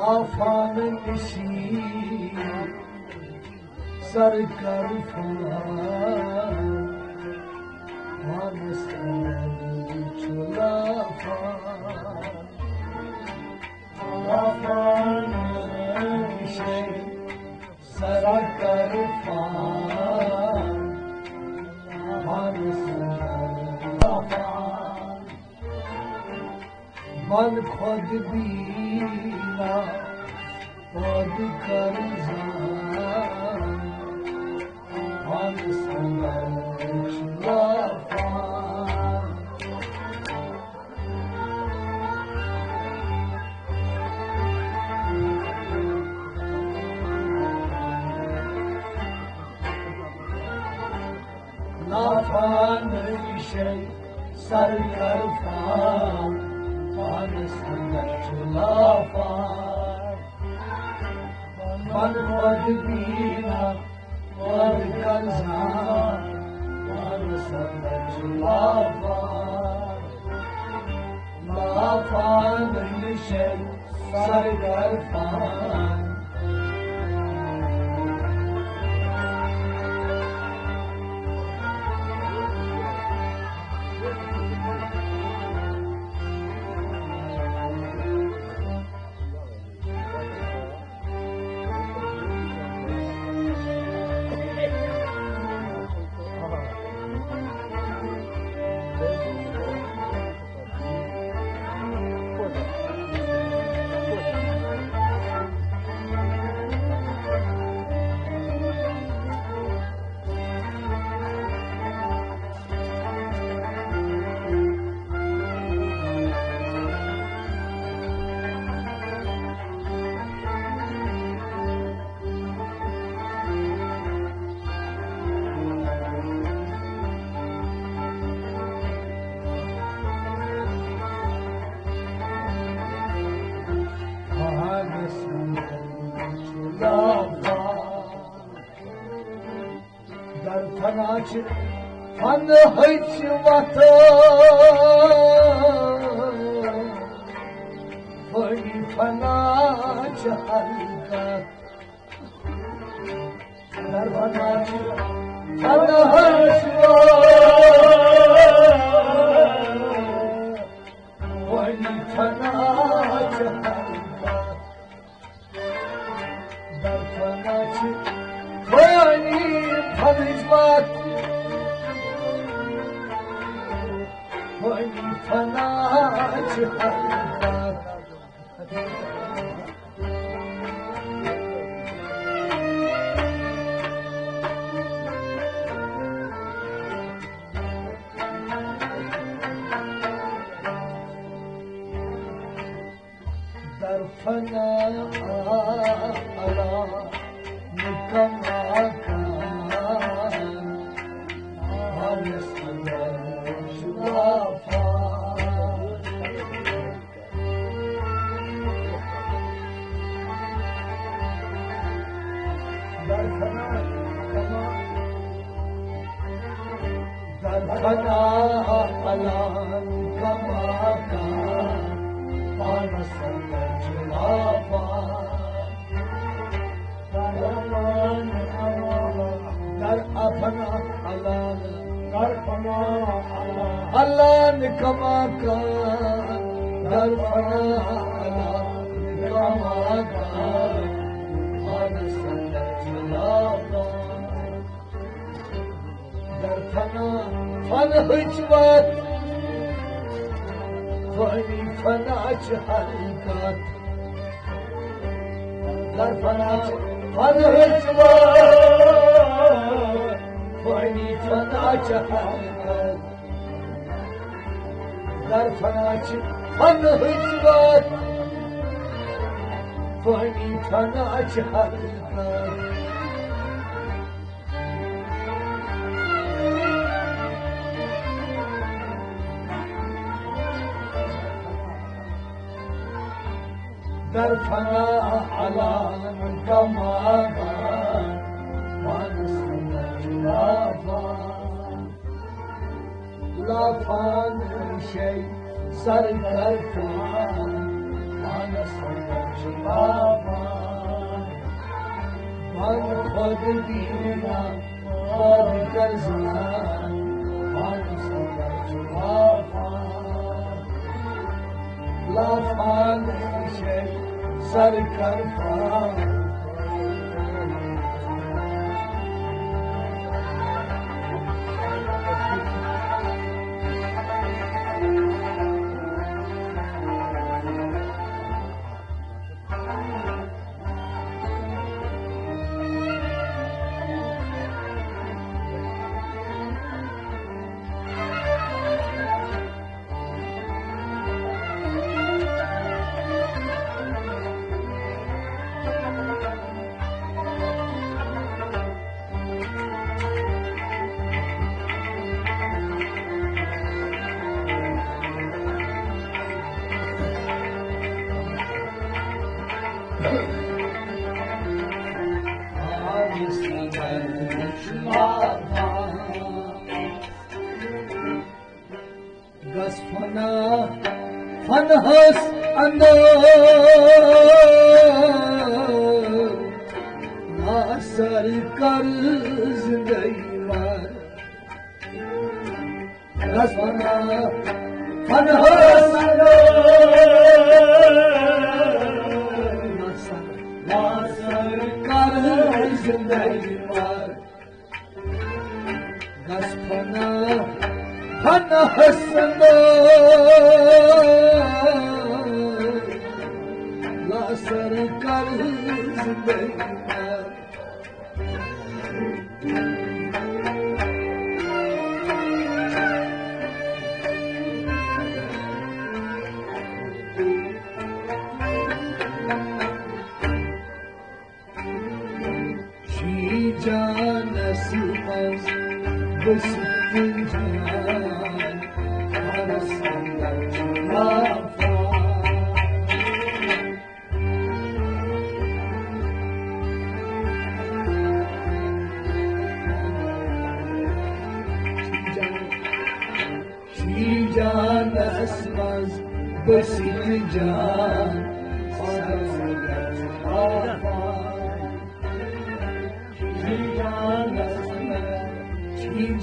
لافان نشی سرکر فان وانستند چلافان لافان نشی سرکر فان وانستند چلافان من خود بینا خود کرزان وانستند چلافان لافان نشی سرکر فان وانستند چلافان من خود بینا خود کرزان وانستند چلافان لافان نشی سرکر فان در فناچ فن هیچ وطن فنی فناچ حلقت در فناچ فن هیچ وطن فنی فناچ حلقت در فناچ فنی فنجمت فنی فناچ حلقت در فنا علا نکماکان وانستند چلافان در فنا علا نکماکان وانستند چلافان در افنا علان علان کماکان در فنا علان کماکان وانستند چلافان در فنا فن هیچ وقت فنی فناچ حلقت در فناچ فن هیچ وقت فنی فناچ حلقت در فناچ فن هیچ وقت فنی فناچ حلقت در فنا علان کماکان وانستند چلافان لافان شی سرکر فان وانستند خلافان من خود بینم باد گرزن من سندر خلافان لافان میشه سر کرفان Das von Haus an Nasar karz deyvar Das von Haus an Nasar karz deyvar Das Bana hasna la sarkar zindagi Shi janasmaz bistinjan Can esmez basit can sarılır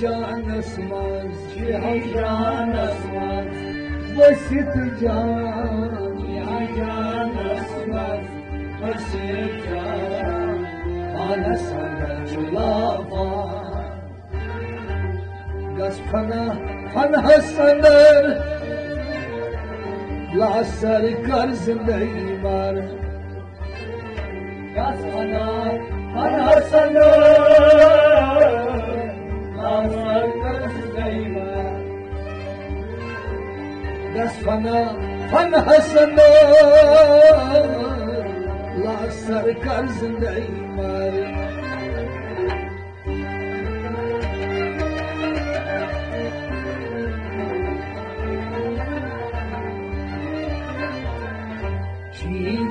Can esmez basit can esmez basit can Bana sarılır Gaz fana sanır La sarkar zindagi mar Gaz fana sanır La sarkar zindagi mar Gaz fana sanır La sarkar zindagi mar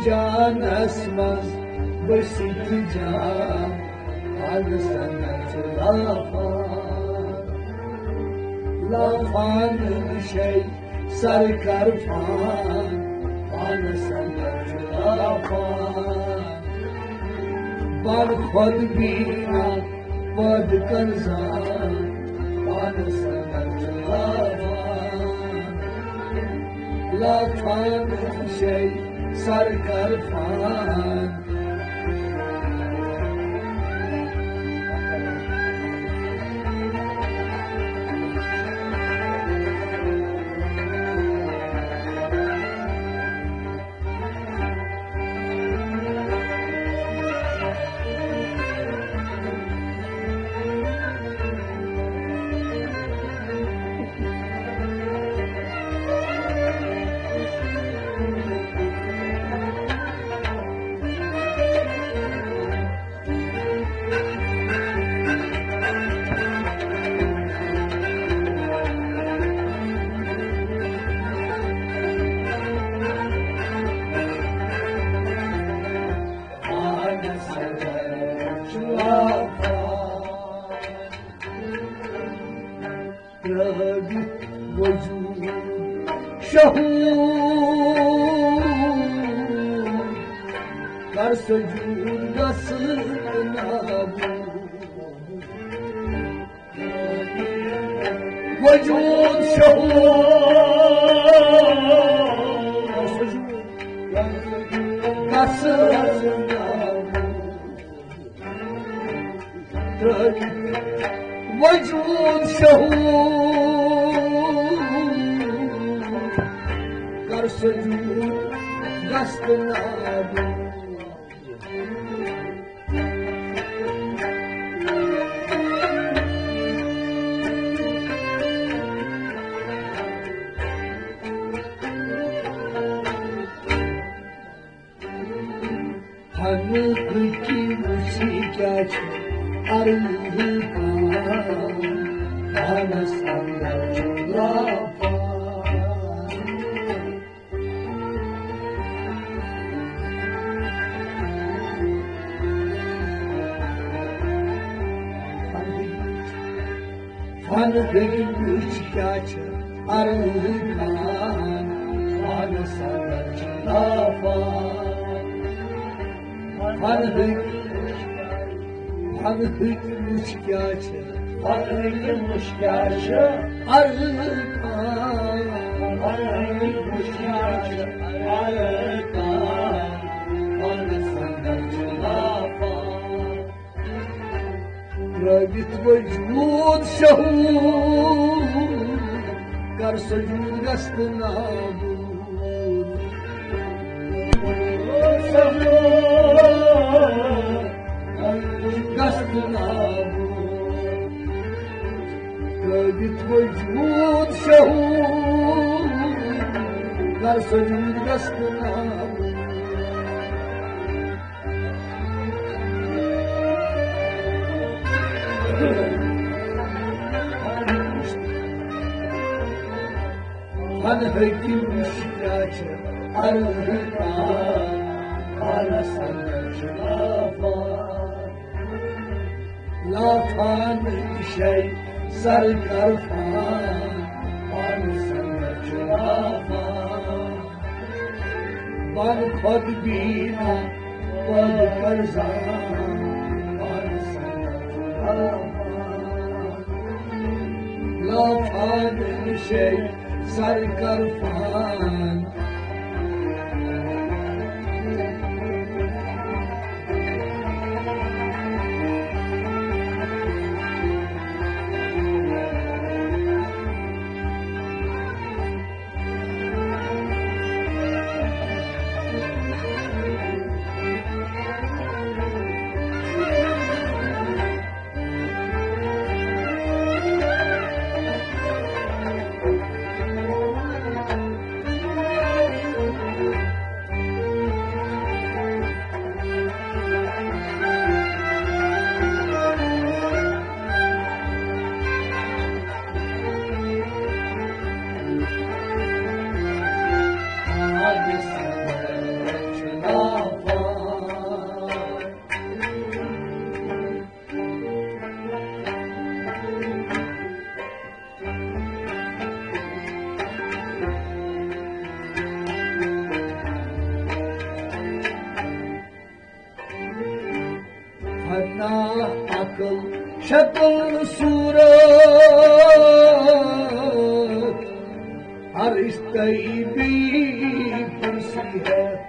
Can esmez basit can Al sanat lafan şey sarkar fan Al sanat lafan Bar khud bina bad karzan Al sanat lafan şey sarkar fan سجود قصد نابود وجود شهود قصد نابود وجود شهود कर सजूद दस्त नाबू Hanık ki musikaç arıkan Ana sanlar lafa Hanık musikaç arıkan Ana sanlar lafa Hanık müşkâçı Hanık müşkâçı Arıkan Hanık müşkâçı Arıkan Bana senden lafa Rabit vecud şahud Kar sujud gastına Rabit vecud şahud Kar sujud gastına Hanık müşkâçı arıkan Ana sanlar lafa Lafan şey sarkar fan Ana sanlar lafa Ban kod bina kod karzan Ana sanlar lafa Lafan şey sarkar fan Fena akıl, şekil, suret Her isteği bir fırsiyet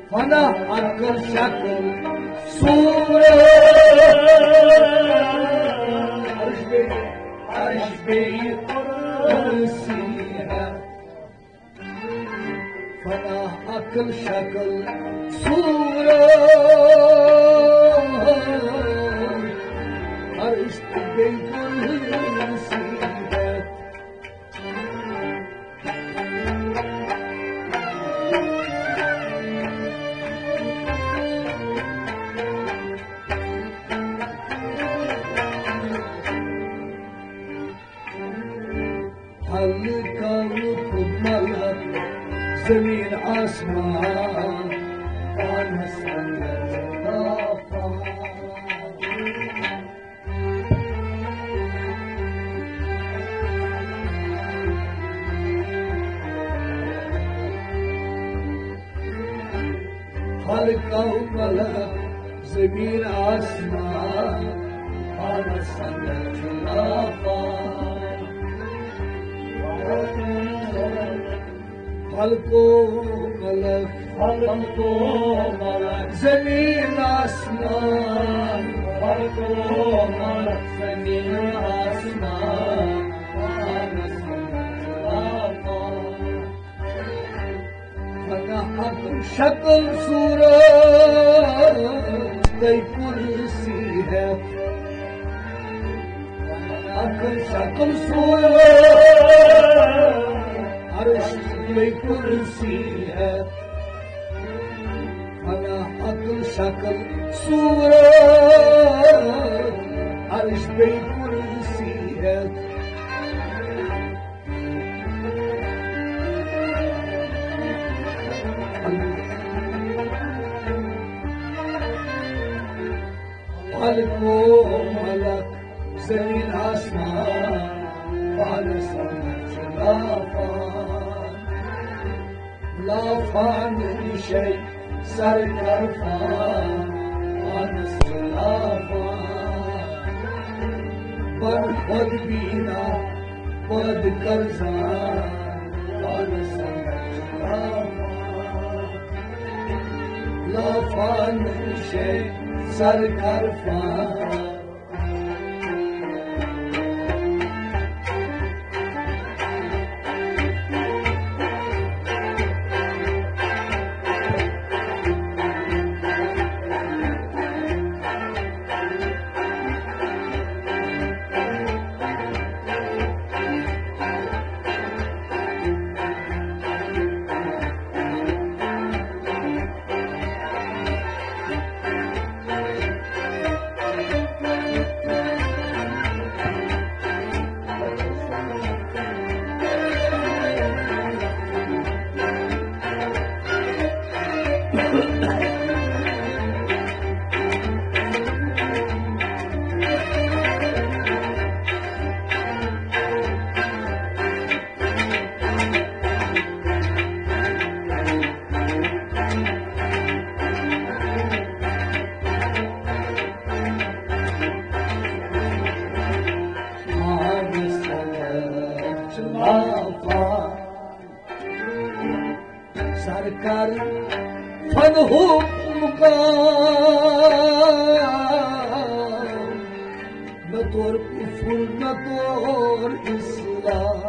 Fena akıl, şekil, suret Her isteği fırsiyet Fena akıl, şekil, suret Her isteği fırsiyet Halkalı kumlar zemin asman Bana senden lafa سرکار ملک زمین آسمان آن سنگ خلافان خلقو ملک زمین آسمان خلقو ملک زمین آسمان آن سنگ خلافان حق شکل صورت دی کرسی ہے حق شکل صورت عرش دی کرسی ہے حق شکل صورت عرش دی کرسی ہے خلقو ملک زمین آسمان فعل سمت لافان لافان شیء سرکر فان آنس لافان بر خود بینا بد کرزان آنس لافان لافان شیء سرکر فان سرکار فن حکم کا نہ طور کفر نہ طور اسلام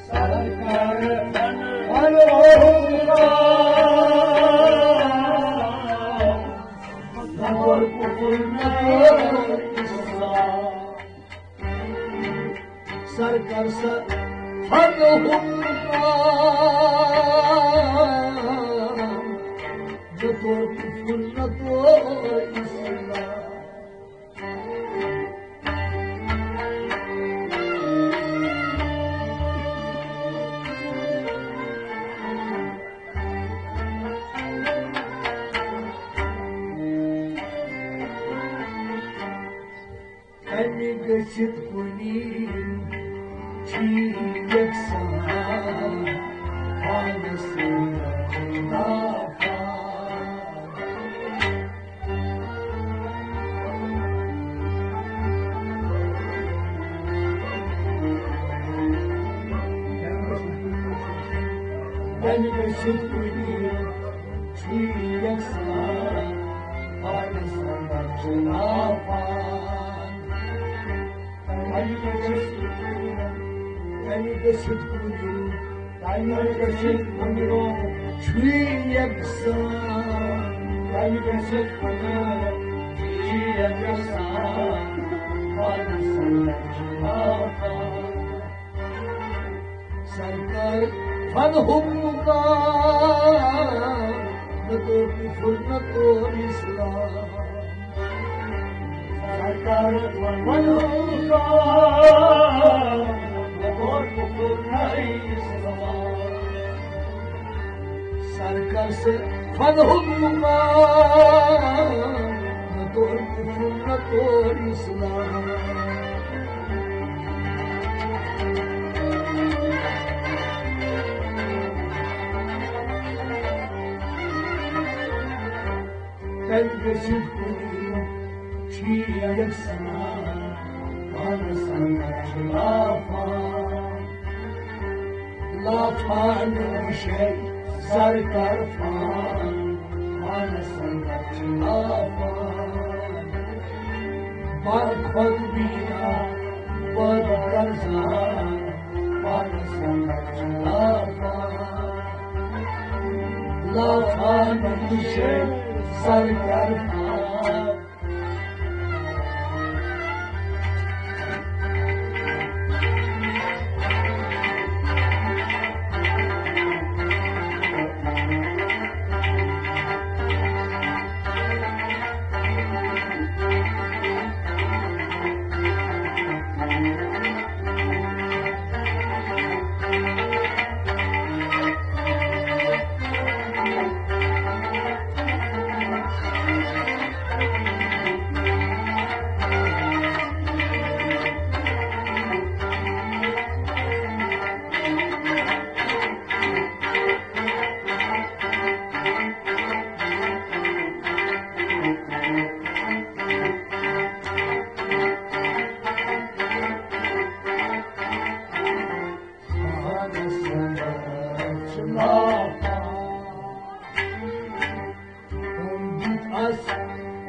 سرکار فن حکم کا نہ طور کفر نہ طور اسلام سرکار فن حکم نطور کفر نطور اسلام امی گشت کنیم چی یکسان آنس خلافان امی گشت کنیم چی یکسان آنس خلافان یعنی گشت کنیم یعنی گشت کنیم چی یکسان یعنی گشت کنیم چی یکسان آنس خلافان سرکار فن حکم کا نہ تو کفر نہ تو اسلام سرکار فن حکم کا نہ تو کفر نہ اسلام سرکار سے فن حکم کا نہ تو کفر نہ تو اسلام رسید کنیم چی یک سن آن سنت لافان میشه سرکرفان آن سنت لافان من خود بیا بود کرزان آن سنت لافان میشه سرکرفان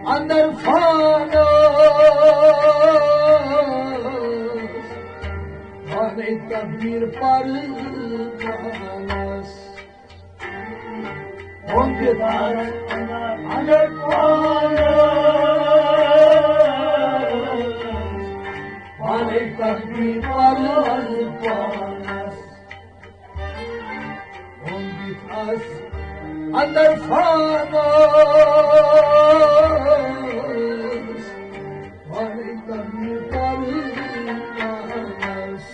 اندر فانوس خانه تبدیر پر جانس اونگه دارد اندر فانوس خانه تبدیر پر جانس اونگه دارد اندر فانوس خانه تبدیر پر جانس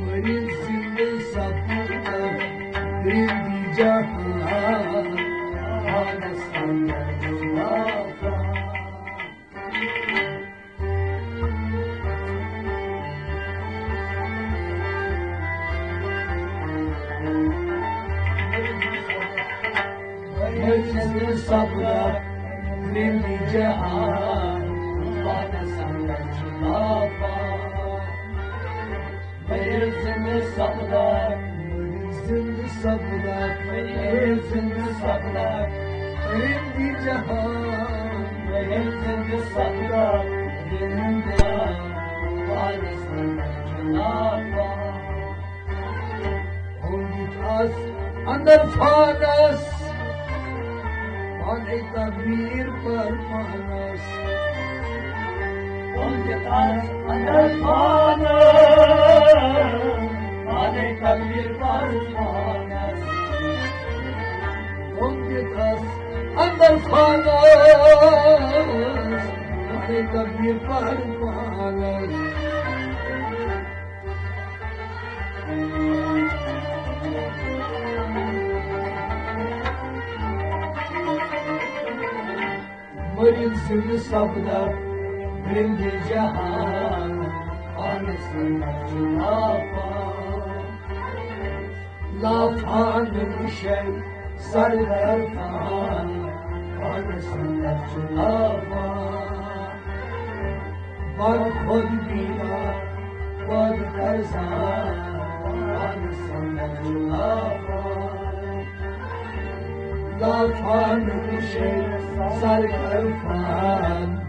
مریض زنده سپرده رندی جهان آن سنت لافان مریض سپرده رندی جهان آن سنت لافان زنده صبرك زنده صبرك زنده صبرك رندي جهان زنده صبرك رندي فارس الجنافة هولت أس اندر فانس فاني تغيير برفانس هولت أس اندر فانس آنه تغییر پرفانس اونگه دست اندر فانس آنه تغییر پرفانس مریض زنده صبر رند جهان آن سنت لافان لافان میشه سرکرفان آن سنت لافان من خود بینا خود کرزان آن سنت لافان لافان میشه سرکرفان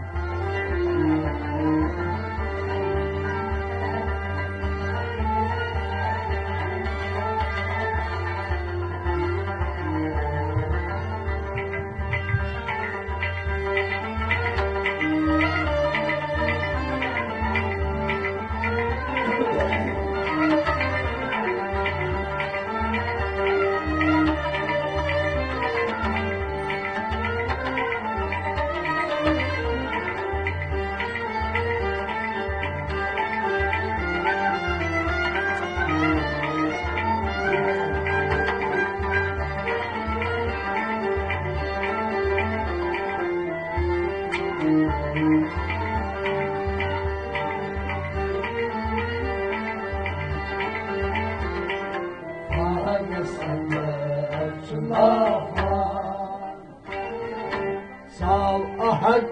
ahad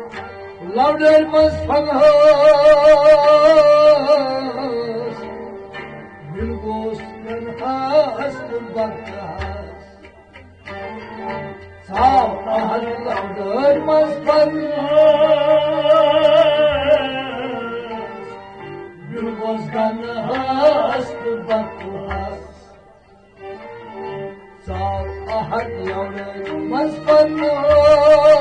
lavdermas fanhas Gülgostan hast bakkas Sağ ahad lavdermas fanhas Gülgostan hast bakkas Sağ ahad lavdermas fanhas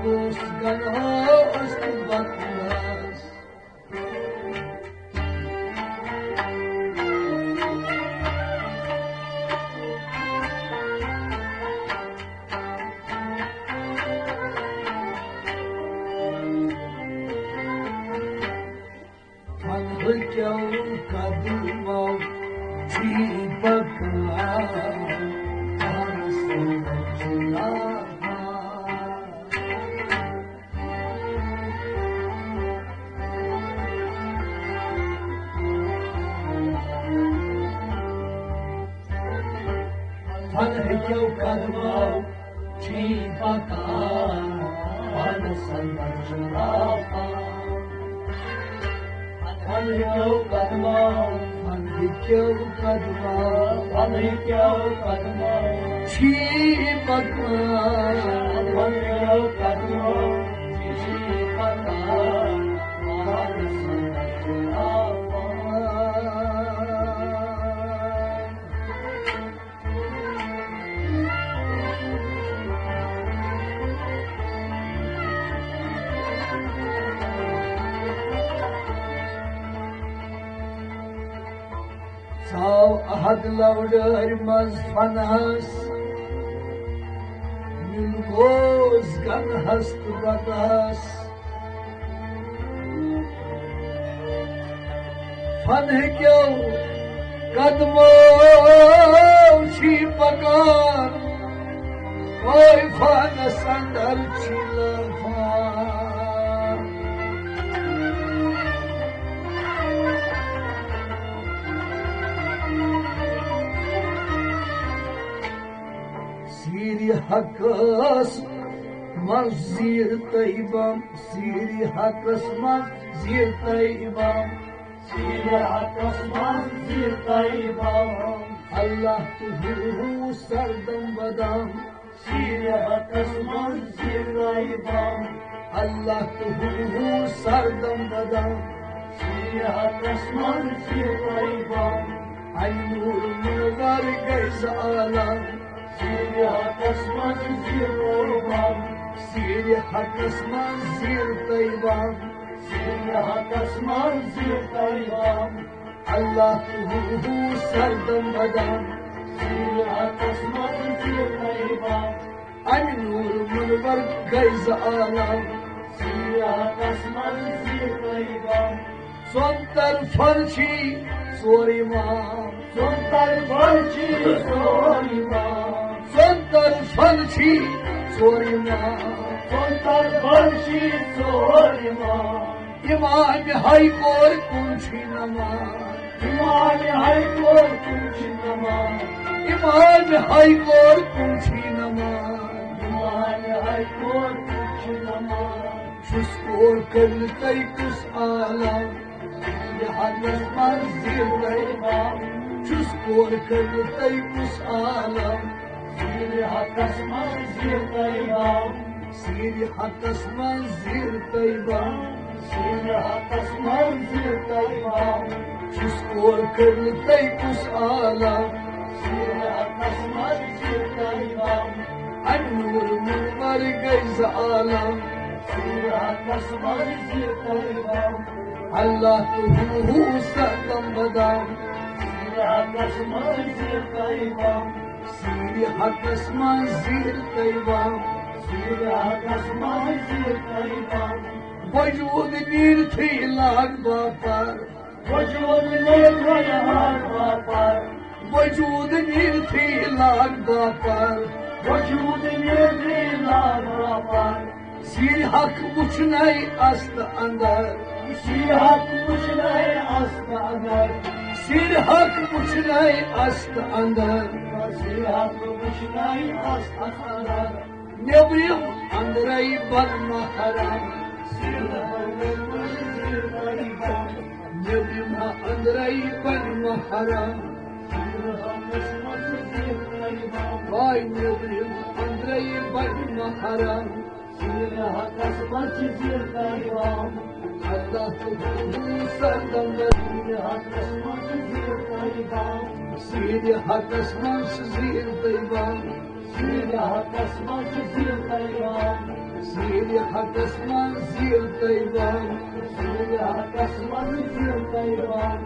Gülgostan hast bakkas Tanrıkâv kadımâv çîpakâ Tanrısı'na Tanrıkâv kadımâv çîpakâ Tanrısı'na Tanrıkâv kadımâv Tanrıkâv kadımâv Tanrıkâv kadımâv çîpakâ Tanrıkâv kadımâv çîpakâ Tanrısı'na Sağ ahad lavdermas fanhas Gülgostan hast bakkas Fanhekâv kadımâv çîpakâr Oy fanas andar çilafan Siri hakas mazir taybam Siri hakas mazir taybam Siri hakas mazir taybam Allah tuhu sardam badam Siri hakas mazir taybam Allah tuhu sardam badam Siri hakas mazir taybam Aynur var gayz alam Siri hakas mazir taybam Siri hakas mazir taybam Siri hakas mazir taybam Allah tuhu sardam badam Siri hakas mazir taybam Aynur var gayz alam Siri hakas mazir taybam Son tarfançi sorimam Son tarfançi sorimam Son tarfançi sorimam Son tarfançi sorimam İmam haykor kunçi namaz İmam haykor kunçi namaz İmam haykor kunçi namaz İmam haykor kunçi namaz Şuskor kırlıkay kus alam Hakas mazir taybam Şuskor kırlıkay kus alam Siri hakas mazir taybam Siri hakas mazir taybam Siri hakas mazir taybam Şuskor kırlıkay kus alam Siri hakas mazir taybam Annur var gayz alam Siri hakas mazir taybam Allah tuhu sardam badam Siri hakas mazir taybam Siri hakas mazir taybam Siri hakas mazir taybam Vücud bir tıylar bapar Vücud bir tıylar bapar Vücud bir tıylar bapar Vücud bir tıylar bapar Sir hak uçnay astı andar Sir hak uçnay astı andar Sir hak uçnay astı andar Sir hak uçnay astı andar طيبا محرم نبيما أندريبا محرم باي نبيما أندريبا محرم Allah tuhu sardam Sidi hak asman sızir dayvan Sidi hak asman sızir dayvan Sidi hak asman zir dayvan Sidi hak asman zir dayvan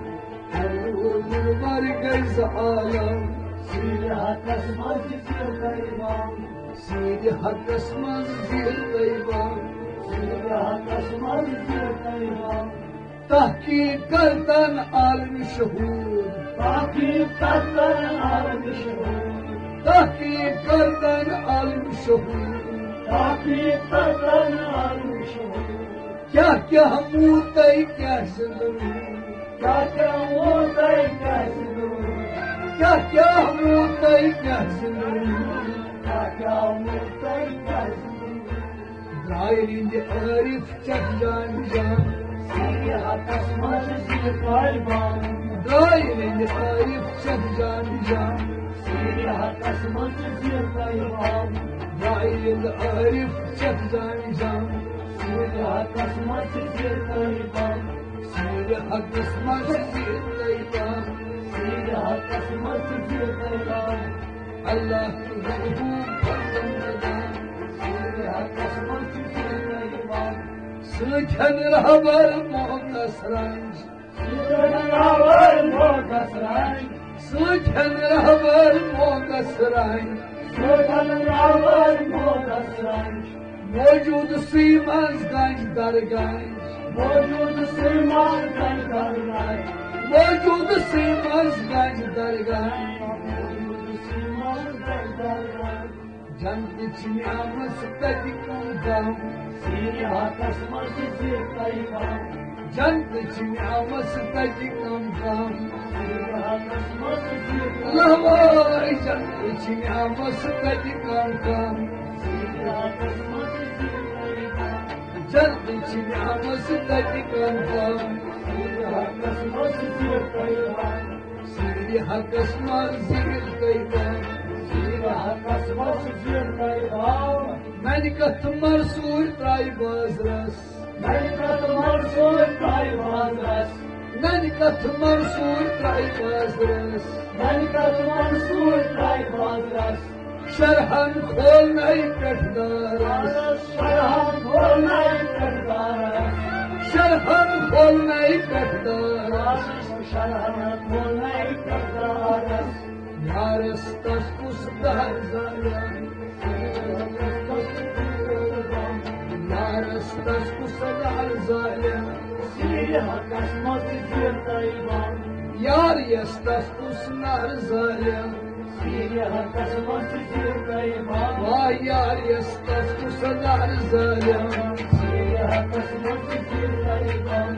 Her umur var gayz alam Sidi hak asman zir dayvan Sidi hak asman zir dayvan Sidi hak asman zir dayvan Tahkikatan al-müşhur Tahkikatan al-müşhur Tahkikatan al-müşhur Tahkikatan al-müşhur Kya murday kya sindur Kya murday kya sindur Kya murday kya sindur Kya murday kya sindur Dairinde arif çakcan can Sidi hak asman zir dayvan Dairinde arif çakcan can Sidi hak asman zir dayvan Dairinde arif çakcan can Sidi hak asman zir dayvan Sidi hak asman zir dayvan Sidi hak asman zir dayvan Allah ruhu kandırdan Sidi hak asman zir dayvan Sıken rahabar muhtas ranj Sıken rahabar muhtas ranj Sıken rahabar muhtas ranj Sıken rahabar muhtas ranj Mevcud simaz ganj dar ganj Mevcud simaz ganj dar ganj Mevcud simaz ganj dar ganj Mevcud simaz ganj dar ganj Can içine amasıktadıkım gam Sidi hak asman zir dayvan Can içine amasıktadıkım gam Sidi hak asman zir dayvan Allah vay can içine amasıktadıkım gam Sidi hak asman zir dayvan Can içine amasıktadıkım gam Sidi hak asman zir dayvan Sidi hak asman zir dayvan Sidi hak asman zir dayvan Melikat Marsur Taybazras Melikat Marsur Taybazras Melikat Marsur Taybazras Melikat Marsur Taybazras Şerhan kolnay katdaras Şerhan kolnay katdaras Şerhan kolnay katdaras Şerhan kolnay katdaras Yarestas kusdar zalim Yarestas kusdar zalim Sidi hak asman zir dayvan Yar yestas kusnar zalim Sidi hak asman zir dayvan Vay yar yestas kusnar zalim Sidi hak asman zir dayvan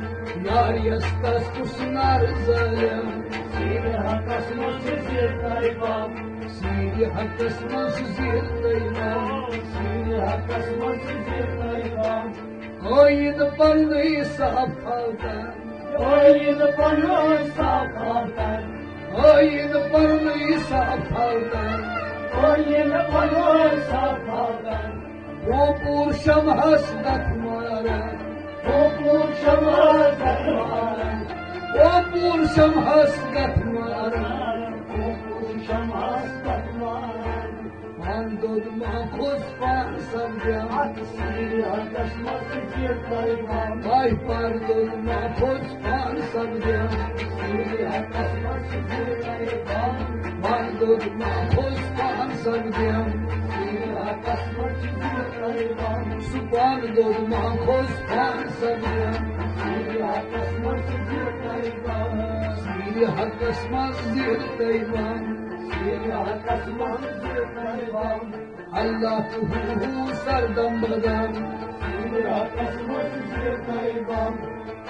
Yar yestas kusnar zalim Sidi hak asman zir dayvan Sidi hak asman zir dayvan Sidi hak asman zir dayvan Koyun parlayı safaldan Koyun parlayı safaldan Koyun parlayı safaldan Koyun parlayı safaldan Kopur şamhas datmara Kopur şamhas datmara Kopur şamhas datmara Kopur şamhas datmara Andod mahfuz parsam can Sidi hak asman zir dayvan Ay pardon mahfuz parsam can Sidi hak asman zir dayvan Pardon mahfuz parsam can Sidi hak asman zir dayvan Subhanallah mahfuz parsam can Sidi hak asman zir dayvan Sidi hak asman zir dayvan Sidi hak asman zir dayvan Allah tuhu sardam badam Sidi hak asman zir dayvan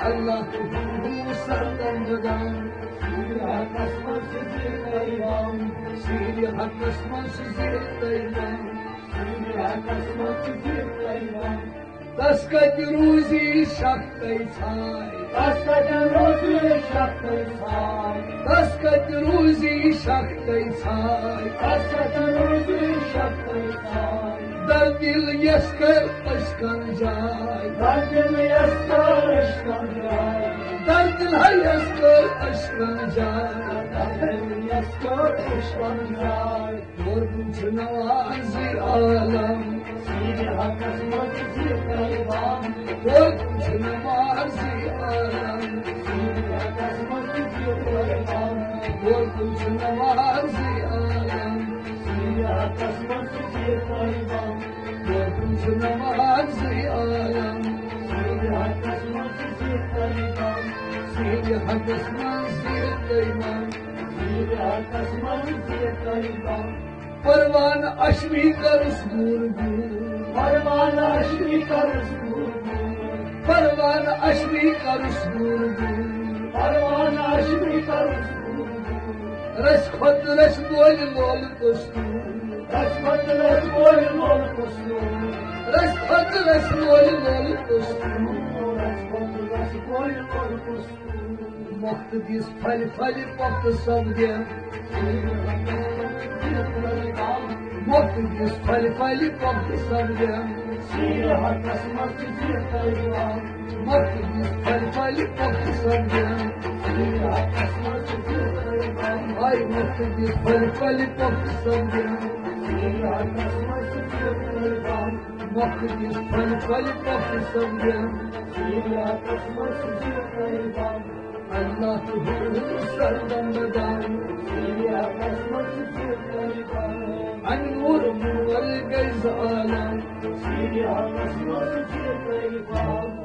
Allah tuhu sardam badam Sidi hak asman zir dayvan Sidi hak asman zir dayvan Sidi hak asman zir dayvan Taskati ruzi shaktay sai. Taskati ruzi shaktay sai. Taskati ruzi shaktay sai. Taskati ruzi shaktay sai. Dar dil yaskar aşkan jay. Dar dil yaskar aşkan jay. Dar dil yaskar aşkan jay. Dar dil yaskar aşkan jay. Korkunç navazi alam. Sidi hak kısmeti zirkayvan. Korkunç navazi alam. Sidi hak kısmeti zirkayvan. Korkunç navazi alam. Sidi hak kısmeti zirkayvan. Korkunç navazi alam. Sidi hak kısmeti zirkayvan. Sidi hakasman zirkayvan. Sidi hak kısmeti zirkayvan. Parvan aşmi karus gurgur. Parvan aşmi karus gurgur. Parvan aşmi karus gurgur. Parvan aşmi karus gurgur. Res khod res bol bol kustur. Resmet res bol bol kustur. Res khod res bol bol kustur. Resmet res bol bol kustur. Mokt dis fal fal mokt sabdiya. Mokt dis fal fal mokt sabdiya. Sidi hak kısmeti zirkayvan. Mokt dis fal fal mokt sabdiya. Sidi hak kısmeti zirkayvan. Ay mokt dis fal fal mokt sabdiya. Sidi hak kısmeti zirkayvan. Mokt dis fal fal mokt sabdiya. Sidi hak kısmeti zirkayvan. Allah tuhu sardan bedan. Sidi hak kısmeti zirkayvan. An nur wal gayz alam. Sidi hak kısmeti zirkayvan.